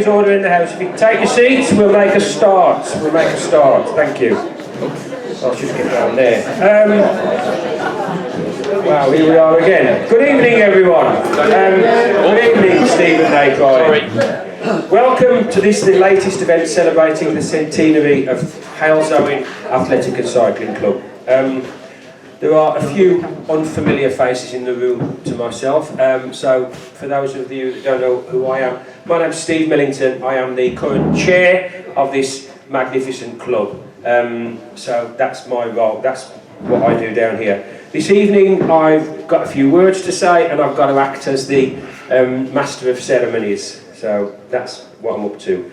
Order in the house. If you can take your seats, we'll make a start. Thank you. I'll just get down there. Wow, here we are again. Good evening, everyone. Good evening, Stephen Napier. Welcome to this, the latest event celebrating the centenary of Halesowen Athletic and Cycling Club. There are a few unfamiliar faces in the room to myself, so for those of you that don't know who I am, my name's Steve Millington. I am the current chair of this magnificent club, so that's my role, that's what I do down here. This evening I've got a few words to say and I've got to act as the master of ceremonies, so that's what I'm up to.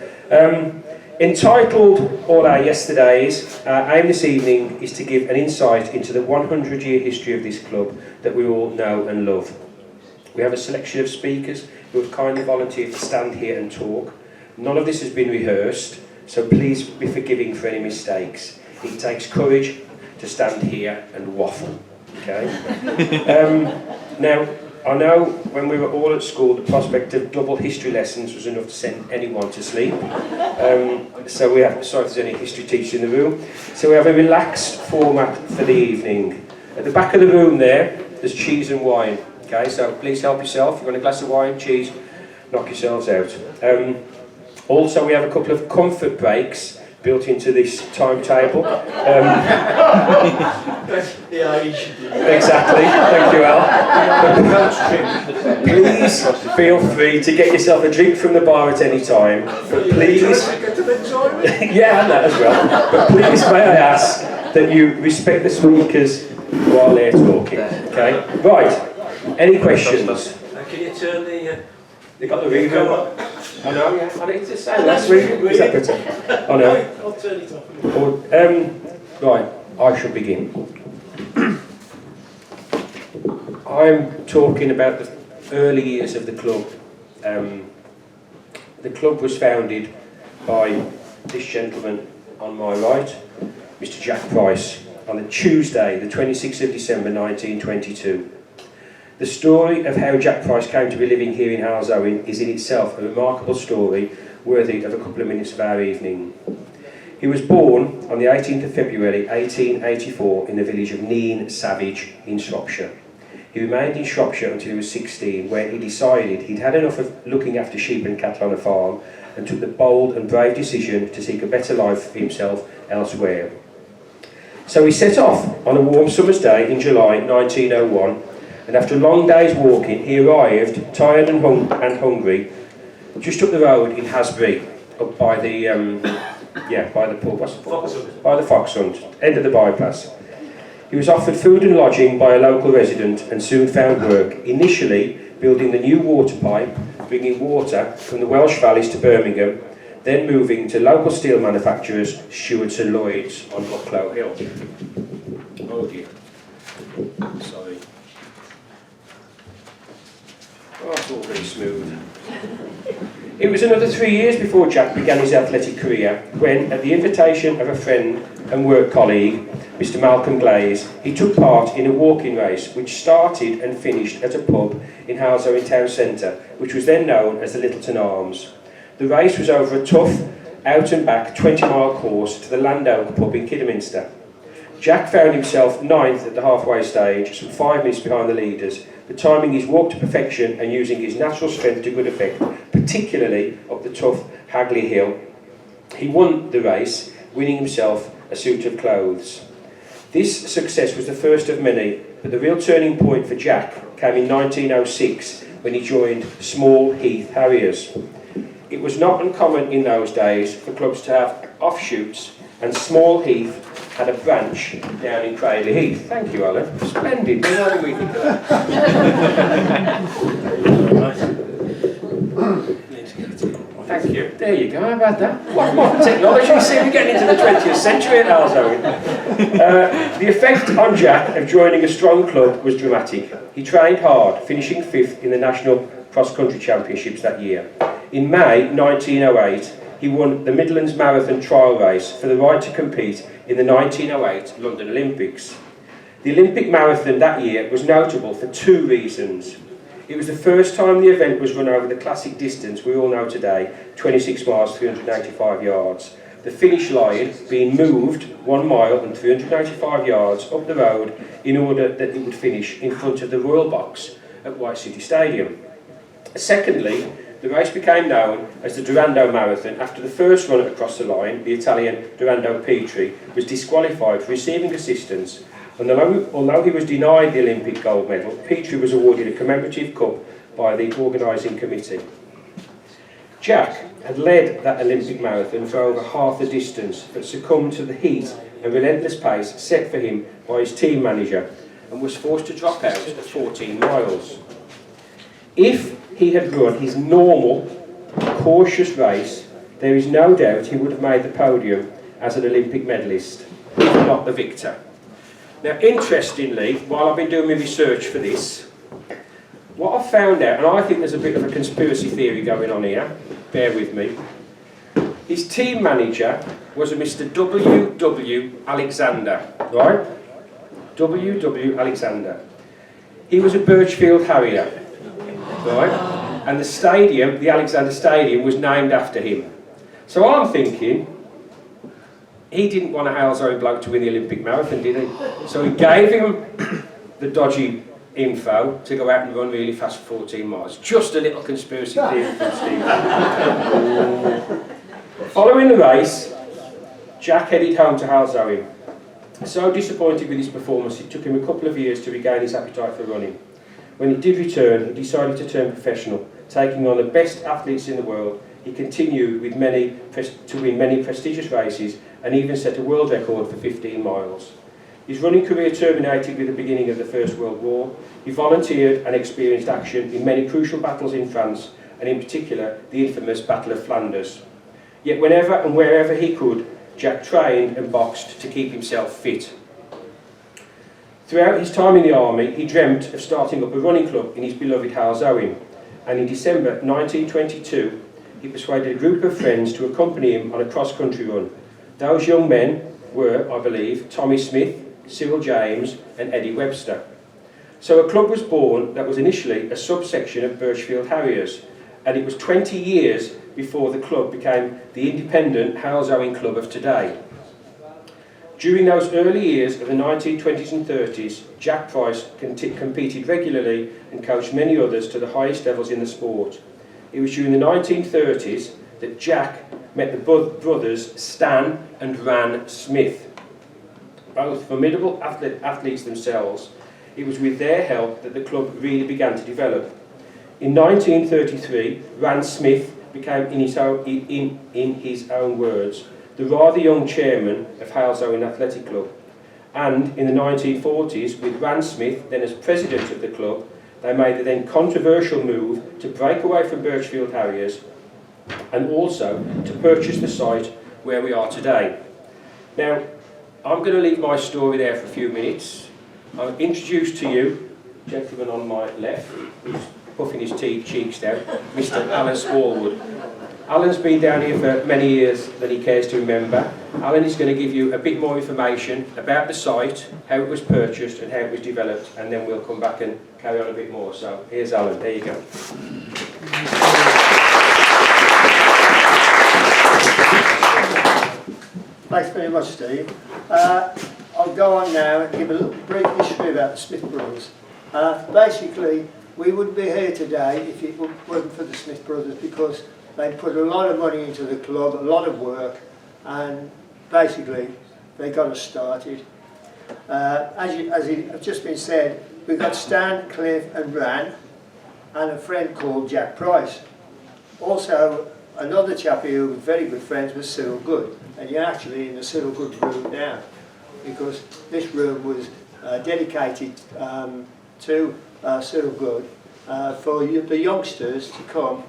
Entitled All Our Yesterdays, our aim this evening is to give an insight into the 100-year history of this club that we all know and love. We have a selection of speakers who have kindly volunteered to stand here and talk. None of this has been rehearsed, so please be forgiving for any mistakes. It takes courage to stand here and waffle, okay? Now, I know when we were all at school, the prospect of double history lessons was enough to send anyone to sleep. So we have, sorry if there's any history teachers in the room. So we have a relaxed format for the evening. At the back of the room there's cheese and wine. Okay, so please help yourself. You want a glass of wine, cheese, knock yourselves out. Also, we have a couple of comfort breaks built into this timetable. Exactly, thank you, Al. Please feel free to get yourself a drink from the bar at any time. But please, yeah, and that as well. But please, may I ask that you respect the speakers while they're talking. Okay, right. Any questions? Can you turn the... They got the reverb on. I know, yeah. I need to say that's reverb. Is that better? Oh no. I'll turn it off. Right, I shall begin. I'm talking about the early years of the club. The club was founded by this gentleman on my right, Mr. Jack Price, on a Tuesday, the 26th of December 1922. The story of how Jack Price came to be living here in Halesowen is in itself a remarkable story worthy of a couple of minutes of our evening. He was born on the 18th of February 1884 in the village of Neen Savage in Shropshire. He remained in Shropshire until he was 16, where he decided he'd had enough of looking after sheep and cattle on a farm and took the bold and brave decision to seek a better life for himself elsewhere. So he set off on a warm summer's day in July 1901, and after a long day's walking, he arrived, tired and hungry, just up the road in Hasbury, up by the by the pub, what's the pub? By the Foxhunt, end of the bypass. He was offered food and lodging by a local resident and soon found work, initially building the new water pipe, bringing water from the Welsh valleys to Birmingham, then moving to local steel manufacturers, Stewart's and Lloyd's on Bucklow Hill. Oh dear. Sorry. Oh, it's all very smooth. It was another 3 years before Jack began his athletic career when, at the invitation of a friend and work colleague, Mr. Malcolm Glaze, he took part in a walking race which started and finished at a pub in Halesowen town centre, which was then known as the Littleton Arms. The race was over a tough, out-and-back 20-mile course to the Landoak pub in Kidderminster. Jack found himself ninth at the halfway stage, some 5 minutes behind the leaders, but timing his walk to perfection and using his natural strength to good effect, particularly up the tough Hagley Hill. He won the race, winning himself a suit of clothes. This success was the first of many, but the real turning point for Jack came in 1906 when he joined Small Heath Harriers. It was not uncommon in those days for clubs to have offshoots, and Small Heath had a branch down in Cradley Heath. Thank you, Alan. Splendid. What do we think of that? Thank you. There you go. How about that? What modern technology? See, we're getting into the 20th century at Halesowen. The effect on Jack of joining a strong club was dramatic. He trained hard, finishing 5th in the National Cross-Country Championships that year. In May 1908, he won the Midlands Marathon trial race for the right to compete in the 1908 London Olympics. The Olympic marathon that year was notable for 2 reasons. It was the first time the event was run over the classic distance we all know today, 26 miles, 385 yards. The finish line being moved 1 mile and 385 yards up the road in order that it would finish in front of the Royal Box at White City Stadium. Secondly, the race became known as the Durando Marathon after the first runner across the line, the Italian Durando Petri, was disqualified for receiving assistance, and although he was denied the Olympic gold medal, Petri was awarded a commemorative cup by the organising committee. Jack had led that Olympic marathon for over half the distance, but succumbed to the heat and relentless pace set for him by his team manager and was forced to drop out at 14 miles. If he had run his normal, cautious race, there is no doubt he would have made the podium as an Olympic medalist, if not the victor. Now, interestingly, while I've been doing my research for this, what I've found out, and I think there's a bit of a conspiracy theory going on here, bear with me, his team manager was a Mr. W.W. Alexander, right? W.W. Alexander. He was a Birchfield Harrier, right? And the stadium, the Alexander Stadium, was named after him. So I'm thinking, he didn't want a Halesbury bloke to win the Olympic marathon, did he? So he gave him the dodgy info to go out and run really fast for 14 miles. Just a little conspiracy theory from Steve. Following the race, Jack headed home to Halesbury. So disappointed with his performance, it took him a couple of years to regain his appetite for running. When he did return, he decided to turn professional, taking on the best athletes in the world. He continued with to win many prestigious races and even set a world record for 15 miles. His running career terminated with the beginning of the First World War. He volunteered and experienced action in many crucial battles in France, and in particular the infamous Battle of Flanders. Yet whenever and wherever he could, Jack trained and boxed to keep himself fit. Throughout his time in the army, he dreamt of starting up a running club in his beloved Halesbury, and in December 1922, he persuaded a group of friends to accompany him on a cross-country run. Those young men were, I believe, Tommy Smith, Cyril James and Eddie Webster. So a club was born that was initially a subsection of Birchfield Harriers, and it was 20 years before the club became the independent Halesbury club of today. During those early years of the 1920s and 30s, Jack Price competed regularly and coached many others to the highest levels in the sport. It was during the 1930s that Jack met the brothers Stan and Ran Smith. Both formidable athletes themselves, it was with their help that the club really began to develop. In 1933, Ran Smith became, in his own words, the rather young chairman of Halesbury Athletic Club. And in the 1940s, with Ran Smith then as president of the club, they made the then controversial move to break away from Birchfield Harriers and also to purchase the site where we are today. Now, I'm going to leave my story there for a few minutes. I'll introduce to you, gentleman on my left, who's puffing his cheeks down, Mr. Alan Smallwood. Alan's been down here for many years than he cares to remember. Alan is going to give you a bit more information about the site, how it was purchased and how it was developed, and then we'll come back and carry on a bit more. So here's Alan, there you go. Thanks very much, Steve. I'll go on now and give a little brief history about the Smith brothers. Basically, we wouldn't be here today if it wasn't for the Smith brothers, because they put a lot of money into the club, a lot of work, and basically they got us started. As it just been said, we've got Stan, Cliff and Ran, and a friend called Jack Price. Also, another chap who was very good friends was Cyril Good, and you're actually in the Cyril Good room now, because this room was dedicated to Cyril Good for the youngsters to come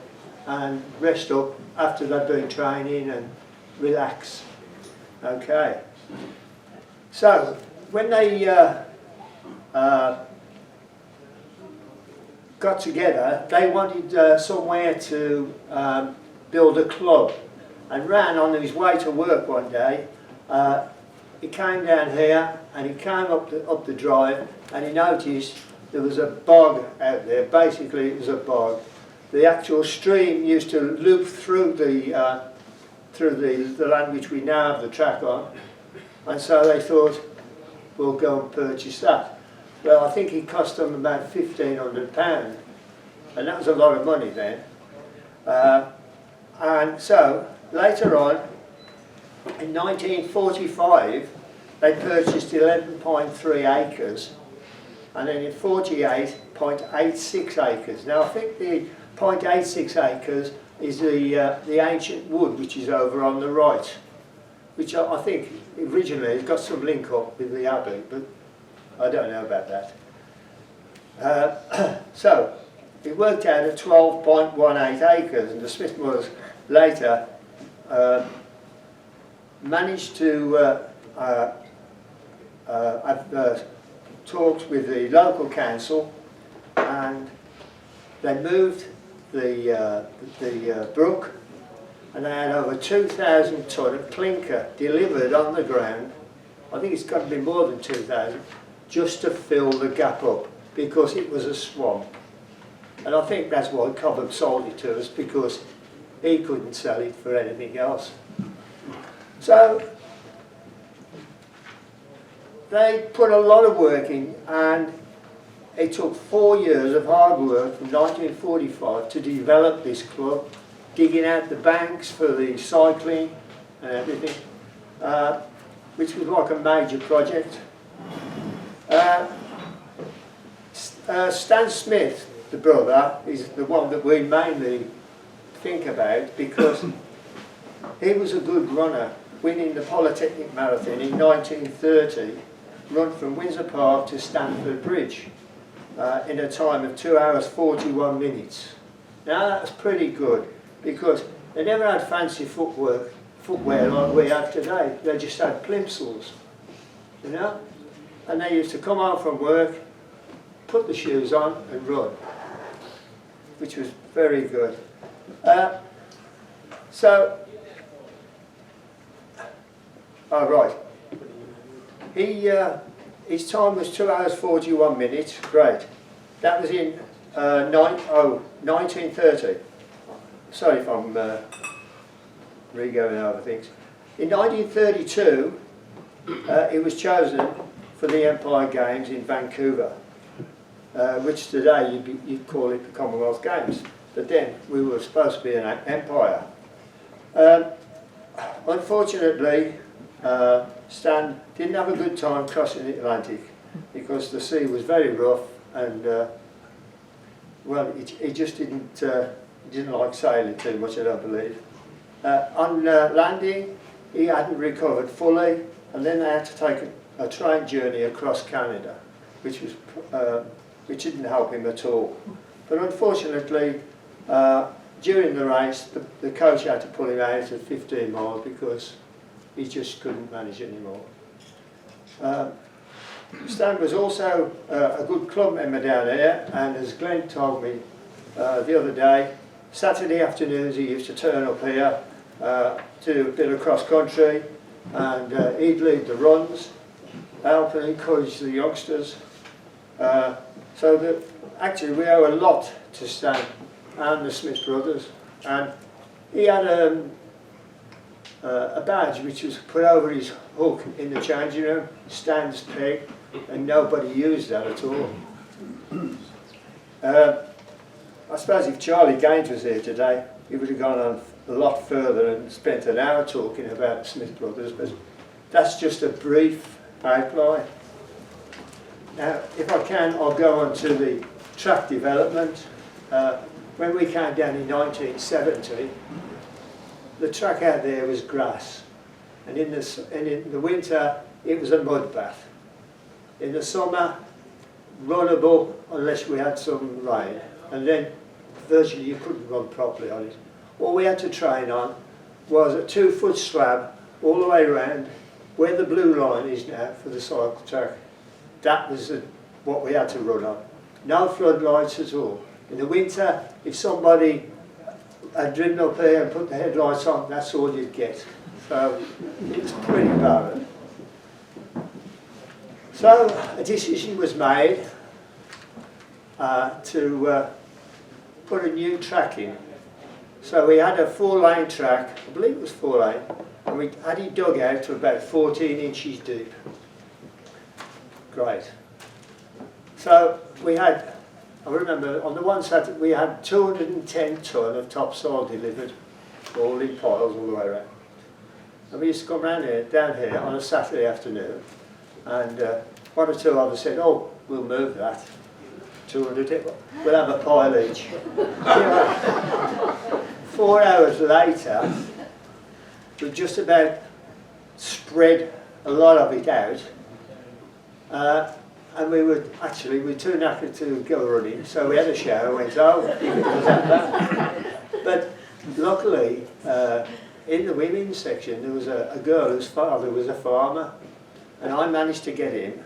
and rest up after they've been training and relax. Okay. So when they got together, they wanted somewhere to build a club, and Ran on his way to work one day. He came down here and he came up the drive and he noticed there was a bog out there. Basically, it was a bog. The actual stream used to loop through the land which we now have the track on, and so they thought, we'll go and purchase that. Well, I think it cost them about £1,500, and that was a lot of money then. And so, later on, in 1945, they purchased 11.3 acres, and then in 48, 0.86 acres. Now, I think the 0.86 acres is the ancient wood, which is over on the right, which I think originally has got some link up with the abbey, but I don't know about that. So, it worked out at 12.18 acres, and the Smith brothers later managed to have talks with the local council, and they moved the brook, and they had over 2,000 tonne of clinker delivered on the ground. I think it's got to be more than 2,000, just to fill the gap up, because it was a swamp. And I think that's why Cobham sold it to us, because he couldn't sell it for anything else. So they put a lot of work in, and it took 4 years of hard work from 1945 to develop this club, digging out the banks for the cycling and everything, which was like a major project. Stan Smith, the brother, is the one that we mainly think about, because he was a good runner, winning the Polytechnic Marathon in 1930, run from Windsor Park to Stamford Bridge in a time of 2 hours 41 minutes. Now that was pretty good, because they never had fancy footwear like we have today. They just had plimsolls, you know, and they used to come home from work, put the shoes on and run, which was very good. His time was 2 hours 41 minutes, great. That was in 1930. Sorry if I'm re-going over things. In 1932, it was chosen for the Empire Games in Vancouver, which today you'd call it the Commonwealth Games. But then we were supposed to be an empire. Unfortunately, Stan didn't have a good time crossing the Atlantic, because the sea was very rough, and well, he just didn't like sailing too much, I don't believe. On landing, he hadn't recovered fully, and then they had to take a train journey across Canada, which didn't help him at all. But unfortunately, during the race, the coach had to pull him out at 15 miles because he just couldn't manage anymore. Stan was also a good club member down here, and as Glenn told me the other day, Saturday afternoons he used to turn up here to do a bit of cross country, and he'd lead the runs, help and encourage the youngsters. So that actually we owe a lot to Stan and the Smith brothers. And he had a badge which was put over his hook in the changing room, Stan's peg, and nobody used that at all. I suppose if Charlie Gaines was here today, he would have gone on a lot further and spent an hour talking about the Smith brothers, but that's just a brief outline. Now, if I can, I'll go on to the track development. When we came down in 1970, the track out there was grass, and in the winter it was a mud bath. In the summer, runnable unless we had some rain, and then virtually you couldn't run properly on it. All we had to train on was a 2-foot slab all the way around where the blue line is now for the cycle track. That was what we had to run on. No floodlights at all. In the winter, if somebody had driven up here and put the headlights on, that's all you'd get. So it was pretty barren. So a decision was made to put a new track in. So we had a 4-lane track, I believe it was 4-lane, and we had it dug out to about 14 inches deep. Great. So we had, I remember on the one Saturday we had 210 tonne of topsoil delivered, all in piles all the way around. And we used to come down here on a Saturday afternoon, and one or two of us said, oh, we'll move that. 200, we'll have a pile each. 4 hours later, we just about spread a lot of it out, and we were too knackered to go running, so we had a shower, went, oh, it was that bad. But luckily, in the women's section, there was a girl whose father was a farmer, and I managed to get him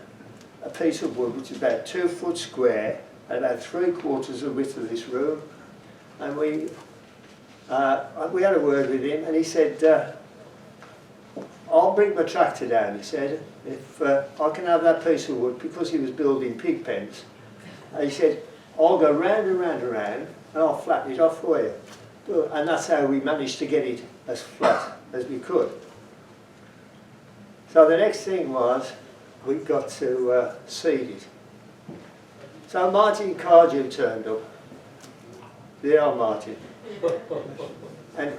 a piece of wood which is about 2 foot square and about 3/4 the width of this room. And we had a word with him, and he said, I'll bring my tractor down, he said, if I can have that piece of wood, because he was building pig pens. And he said, I'll go round and round and round, and I'll flatten it off for you. And that's how we managed to get it as flat as we could. So the next thing was, we got to seed it. So Martin Cardew turned up, the old Martin, and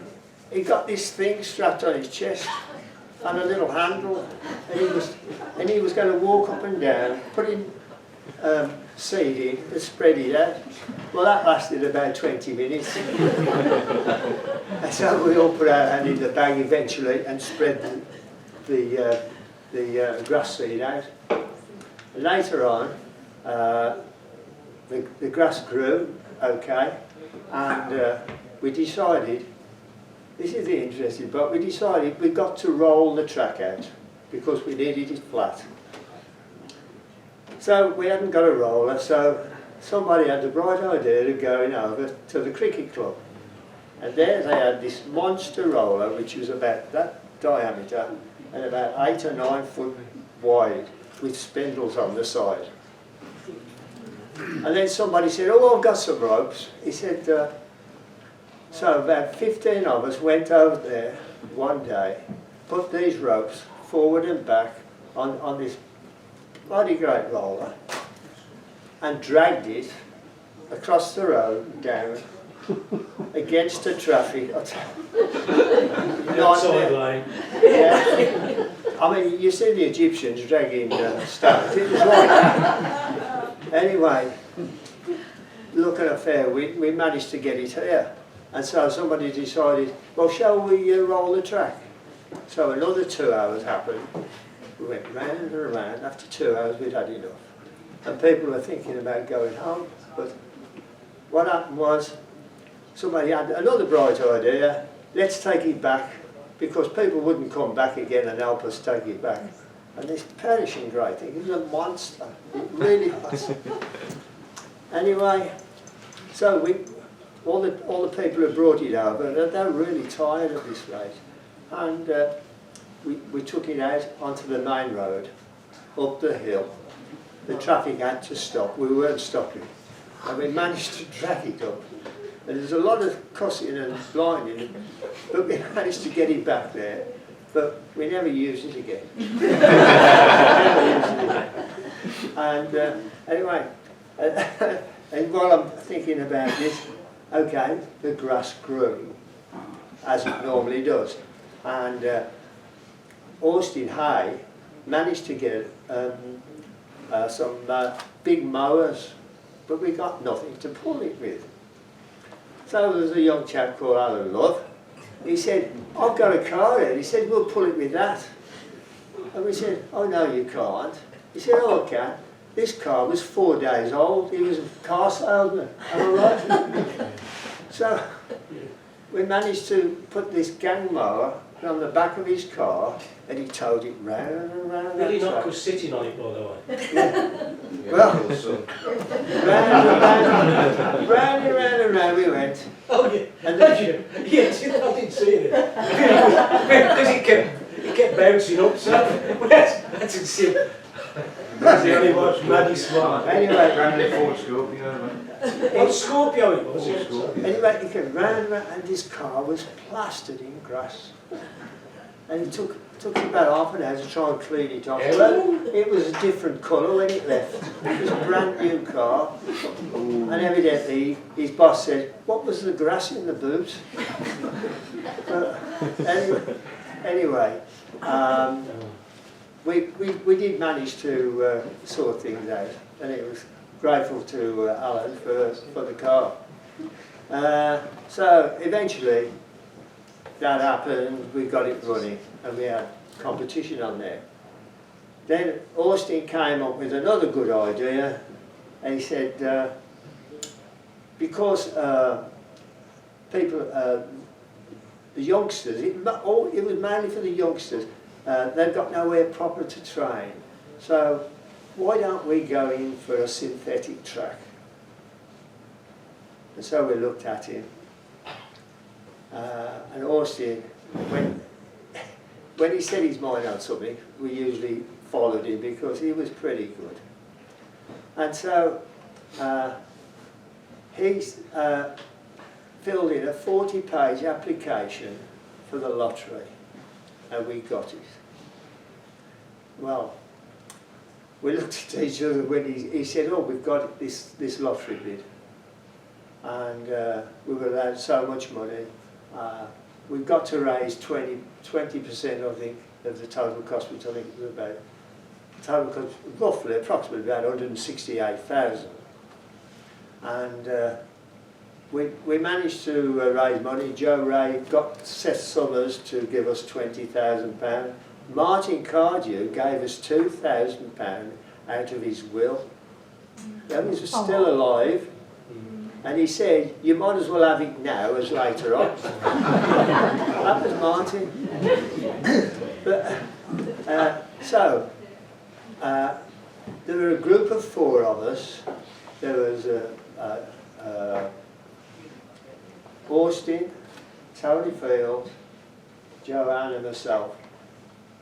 he got this thing strapped on his chest and a little handle, and he was going to walk up and down, putting seed in and spread it out. Well, that lasted about 20 minutes. And so we all put our hand in the bag eventually and spread the grass seed out. Later on, the grass grew okay, and we decided, this is the interesting part, we decided we got to roll the track out because we needed it flat. So we hadn't got a roller, so somebody had the bright idea of going over to the cricket club. And there they had this monster roller which was about that diameter and about 8 or 9 foot wide with spindles on the side. And then somebody said, oh, I've got some ropes. He said, so about 15 of us went over there one day, put these ropes forward and back on this bloody great roller and dragged it across the road down against the traffic. Sideline. Yeah. I mean, you see the Egyptians dragging stones. It was like that. Anyway, looking affair, we managed to get it here. And so somebody decided, well, shall we roll the track? So another 2 hours happened. We went round and around. After 2 hours, we'd had enough. And people were thinking about going home. But what happened was, somebody had another bright idea. Let's take it back, because people wouldn't come back again and help us take it back. And this perishing great thing, it was a monster. It really was. Anyway, so all the people who brought it over, they're really tired of this rate. And we took it out onto the main road, up the hill. The traffic had to stop. We weren't stopping. And we managed to drag it up. And there's a lot of cussing and blinding, but we managed to get it back there. But we never used it again. And anyway, and while I'm thinking about this, okay, the grass grew, as it normally does. And Austin Hay managed to get some big mowers, but we got nothing to pull it with. So there was a young chap called Alan Love. He said, I've got a car here. He said, we'll pull it with that. And we said, oh no, you can't. He said, oh, I can. This car was 4 days old. He was a car salesman. Am I right? So we managed to put this gang mower on the back of his car, and he towed it round and round. Really not good sitting on it, by the way. Yeah. Well, round and round we went. Oh yeah, And yes, I didn't see it. Because it kept bouncing up, so that's insane. He only watched Maddie Smart. Anyway, What Scorpio it was? anyway, he came round and this car was plastered in grass. And it took about half an hour to try and clean it off. Well, it was a different colour when it left. It was a brand new car. And evidently, his boss said, "What was the grass in the boot?" Anyway, we did manage to sort things out. And it was grateful to Alan for the car. So eventually, that happened, we got it running, and we had competition on there. Then Austin came up with another good idea, and he said, because people, the youngsters, it was mainly for the youngsters, they've got nowhere proper to train. So why don't we go in for a synthetic track? And so we looked at him. And Austin, when he said his mind on something, we usually followed him because he was pretty good. And so he's filled in a 40-page application for the lottery, and we got it. Well, we looked at each other when he said, "Oh, we've got this lottery bid," and we were allowed so much money. We've got to raise 20%, I think, of the total cost, which I think was about, total cost, roughly, approximately about 168,000. And we managed to raise money. Joe Ray got Seth Summers to give us £20,000. Martin Cardew gave us £2,000 out of his will. That was still alive. And he said, "You might as well have it now as later on." That was Martin. But, there were a group of 4 of us. There was Austin, Tony Field, Joanne and myself.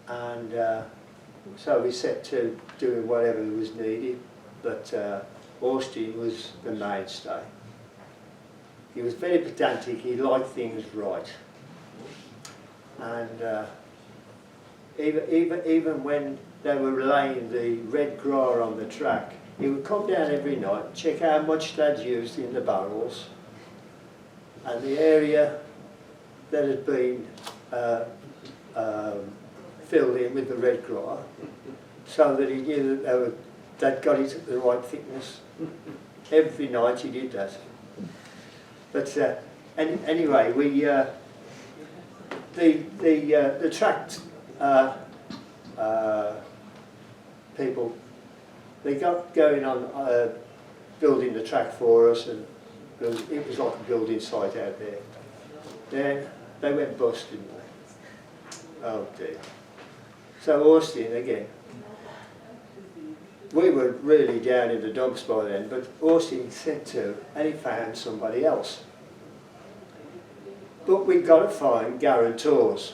And so we set to doing whatever was needed. But Austin was the mainstay. He was very pedantic, he liked things right. And even when they were laying the red grass on the track, he would come down every night, check how much they'd used in the barrels, and the area that had been filled in with the red grass, so that he knew that they'd got it at the right thickness. Every night he did that. But anyway, we the track people, they got going on building the track for us, and it was like a building site out there. Then they went bust, didn't they? Oh dear. So Austin again. We were really down in the dumps by then, but Austin said to, and he found somebody else. But we've got to find guarantors.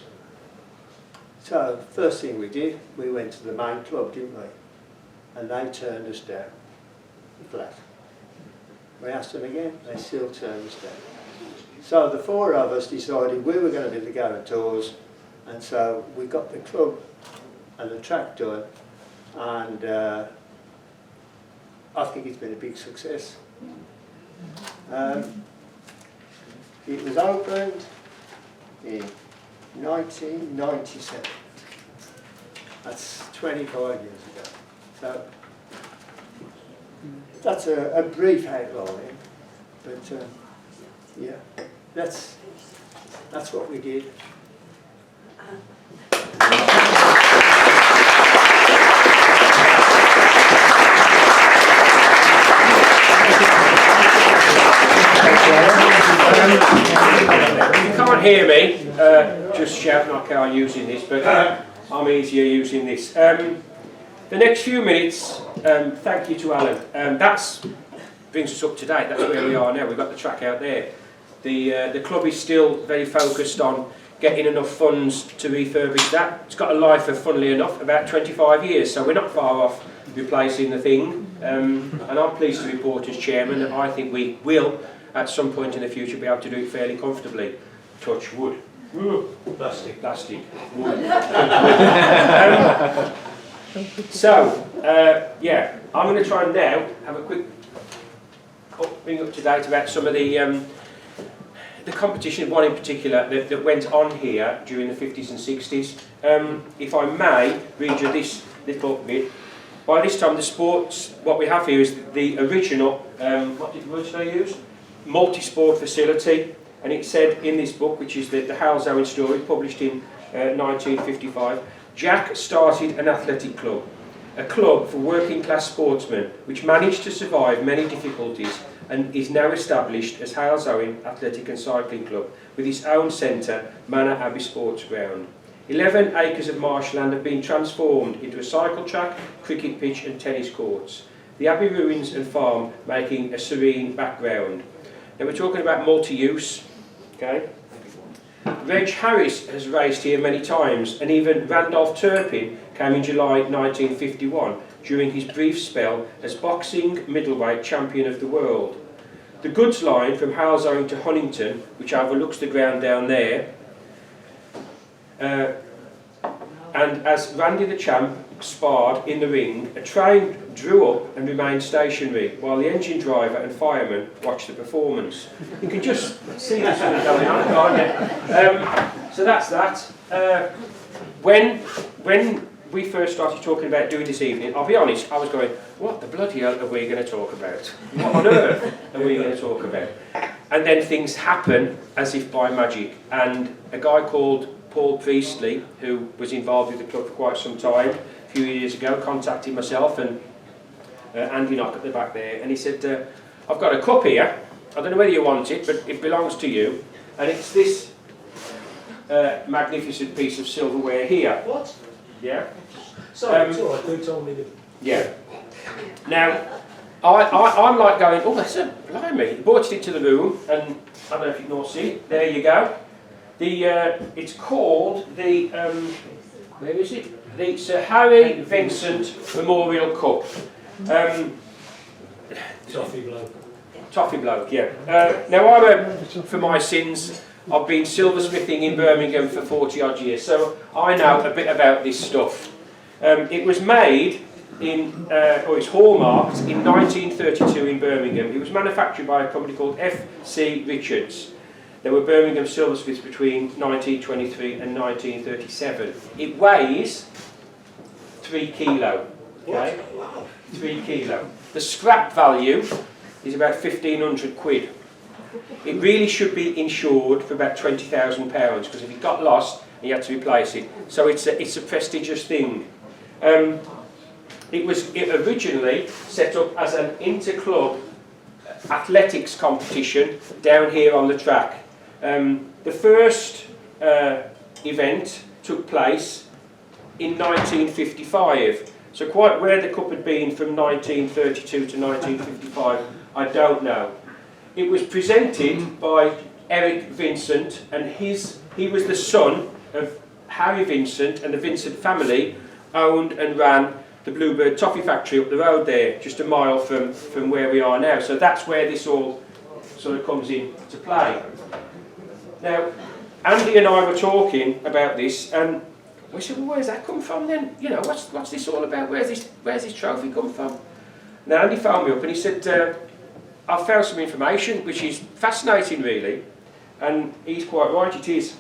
So first thing we did, we went to the main club, didn't we? And they turned us down, flat. We asked them again, they still turned us down. So the 4 of us decided we were going to be the guarantors, and so we got the club and the track done, and I think it's been a big success. It was opened in 1997. That's 25 years ago. So that's a brief outline, but yeah, that's what we did. You can't hear me, just shout like I'm using this, but I'm easier using this. The next few minutes, thank you to Alan. That brings us up to date, that's where we are now. We've got the track out there. The club is still very focused on getting enough funds to refurbish that. It's got a life of, funnily enough, about 25 years, so we're not far off replacing the thing. And I'm pleased to report as chairman that I think we will, at some point in the future, be able to do it fairly comfortably. Touch wood. Plastic. Plastic. Wood. Yeah, I'm going to try and now have a quick bring up to date about some of the competition, one in particular that went on here during the 50s and 60s. If I may read you this little bit. By this time the sports, what we have here is the original, what did I use? Multi-sport facility, and it said in this book, which is the Hales Owen story, published in 1955, Jack started an athletic club, a club for working class sportsmen which managed to survive many difficulties and is now established as Hales Owen Athletic and Cycling Club with its own centre, Manor Abbey Sports Ground. 11 acres of marshland have been transformed into a cycle track, cricket pitch and tennis courts. The Abbey ruins and farm making a serene background. Now we're talking about multi-use, okay? Reg Harris has raced here many times, and even Randolph Turpin came in July 1951 during his brief spell as boxing middleweight champion of the world. The goods line from Hales Owen to Huntington, which overlooks the ground down there, and as Randy the Champ sparred in the ring, a train drew up and remained stationary while the engine driver and fireman watched the performance. You can just see this sort of going on, can't you? So that's that. When we first started talking about doing this evening, I'll be honest, I was going, what the bloody hell are we going to talk about? What on earth are we going to talk about? And then things happen as if by magic, and a guy called Paul Priestley, who was involved with the club for quite some time, a few years ago, contacted myself and Andy Knock at the back there, and he said, I've got a cup here, I don't know whether you want it, but it belongs to you, and it's this magnificent piece of silverware here. What? Yeah? Sorry, it's all right, who told me that? Yeah. Now, I'm like going, oh, that's a blimey. He brought it into the room, and I don't know if you can all see it. There you go. It's called the, where is it? The Sahari Vincent Memorial Cup. Toffee bloke. Toffee bloke, yeah. Now, for my sins, I've been silversmithing in Birmingham for 40 odd years, so I know a bit about this stuff. It was made in, or it's hallmarked in 1932 in Birmingham. It was manufactured by a company called F.C. Richards. There were Birmingham silversmiths between 1923 and 1937. It weighs 3 kilo. Okay? 3 kilo. The scrap value is about 1,500 quid. It really should be insured for about £20,000 because if it got lost, you had to replace it. So it's a prestigious thing. It was originally set up as an inter-club athletics competition down here on the track. The first event took place in 1955. So quite where the cup had been from 1932 to 1955, I don't know. It was presented by Eric Vincent, and he was the son of Harry Vincent, and the Vincent family owned and ran the Bluebird Toffee Factory up the road there, just a mile from where we are now. So that's where this all sort of comes into play. Now, Andy and I were talking about this, and we said, well, where's that come from then? You know, what's this all about? Where's this trophy come from? Now, Andy phoned me up and he said, I've found some information which is fascinating really, and he's quite right, it is.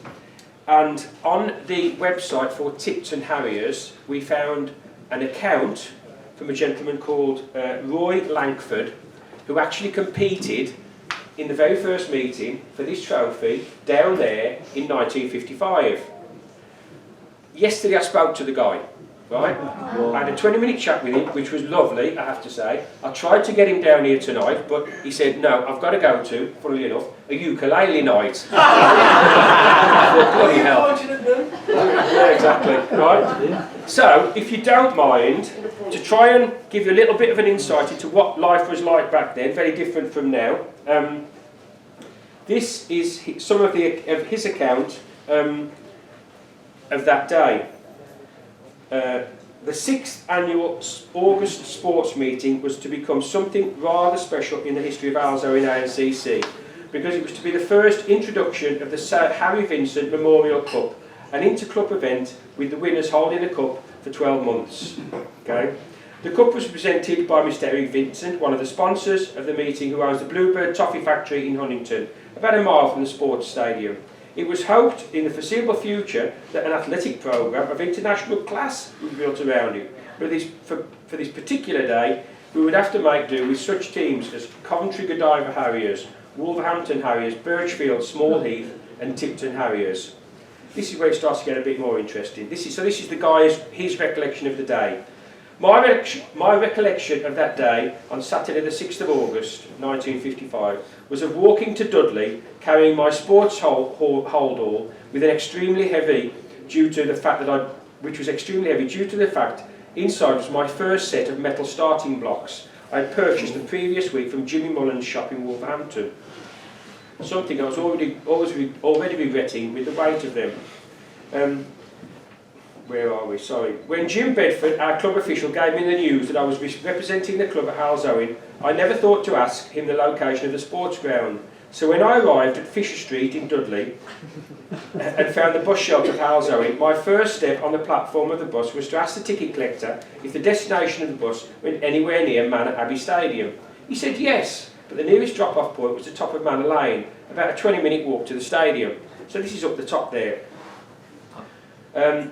And on the website for Tipton Harriers we found an account from a gentleman called Roy Langford, who actually competed in the very first meeting for this trophy down there in 1955. Yesterday I spoke to the guy. Right? I had a 20-minute chat with him, which was lovely, I have to say. I tried to get him down here tonight, but he said, no, I've got to go to, funnily enough, a ukulele night. Bloody hell. Yeah, exactly. Right? So, if you don't mind, to try and give you a little bit of an insight into what life was like back then, very different from now, this is some of his account of that day. The 6th annual August sports meeting was to become something rather special in the history of Halzo in ANCC, because it was to be the first introduction of the Sahari Vincent Memorial Cup, an inter-club event with the winners holding the cup for 12 months. Okay? The cup was presented by Mr. Eric Vincent, one of the sponsors of the meeting, who owns the Bluebird Toffee Factory in Huntington, about a mile from the sports stadium. It was hoped in the foreseeable future that an athletic programme of international class would be built around it. But for this particular day, we would have to make do with such teams as Coventry Godiva Harriers, Wolverhampton Harriers, Birchfield, Smallheath and Tipton Harriers. This is where it starts to get a bit more interesting. This is the guy's, his recollection of the day. My recollection of that day, on Saturday the 6th of August 1955, was of walking to Dudley, carrying my sports holdall with an extremely heavy, which was extremely heavy due to the fact inside was my first set of metal starting blocks I had purchased the previous week from Jimmy Mullen's shop in Wolverhampton. Something I was already regretting with the weight of them. Where are we? Sorry. When Jim Bedford, our club official, gave me the news that I was representing the club at Halzowen, I never thought to ask him the location of the sports ground. So when I arrived at Fisher Street in Dudley and found the bus shelter of Halzowen, my first step on the platform of the bus was to ask the ticket collector if the destination of the bus went anywhere near Manor Abbey Stadium. He said yes, but the nearest drop-off point was the top of Manor Lane, about a 20-minute walk to the stadium. So this is up the top there.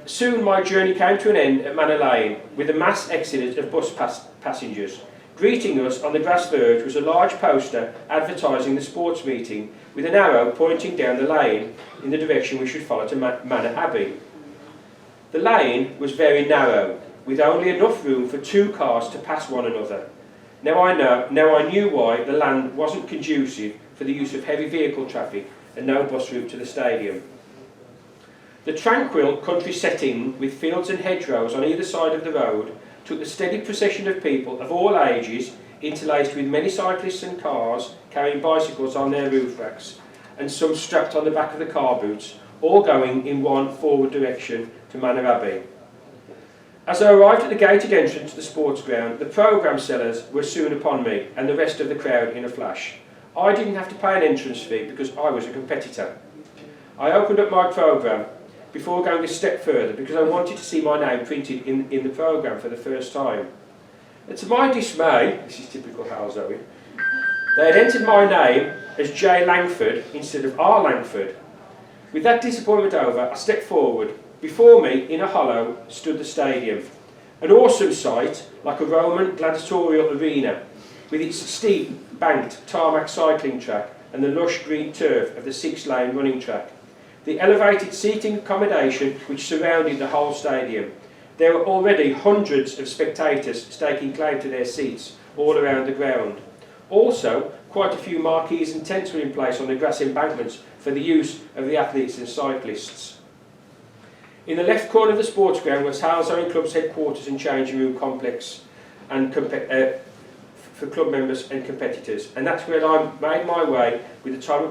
Soon my journey came to an end at Manor Lane, with a mass exodus of bus passengers. Greeting us on the grass verge was a large poster advertising the sports meeting, with an arrow pointing down the lane in the direction we should follow to Manor Abbey. The lane was very narrow, with only enough room for 2 cars to pass one another. Now I knew why the land wasn't conducive for the use of heavy vehicle traffic and no bus route to the stadium. The tranquil country setting, with fields and hedgerows on either side of the road, took the steady procession of people of all ages, interlaced with many cyclists and cars carrying bicycles on their roof racks, and some strapped on the back of the car boots, all going in one forward direction to Manor Abbey. As I arrived at the gated entrance to the sports ground, the programme sellers were soon upon me, and the rest of the crowd in a flash. I didn't have to pay an entrance fee because I was a competitor. I opened up my programme before going a step further because I wanted to see my name printed in the programme for the first time. And to my dismay, this is typical Halzowen, they had entered my name as J. Langford instead of R. Langford. With that disappointment over, I stepped forward. Before me, in a hollow, stood the stadium. An awesome sight, like a Roman gladiatorial arena, with its steep, banked tarmac cycling track and the lush green turf of the 6-lane running track. The elevated seating accommodation which surrounded the whole stadium. There were already hundreds of spectators staking claim to their seats all around the ground. Also, quite a few marquees and tents were in place on the grass embankments for the use of the athletes and cyclists. In the left corner of the sports ground was Halzowen Club's headquarters and changing room complex and for club members and competitors, and that's where I made my way with the time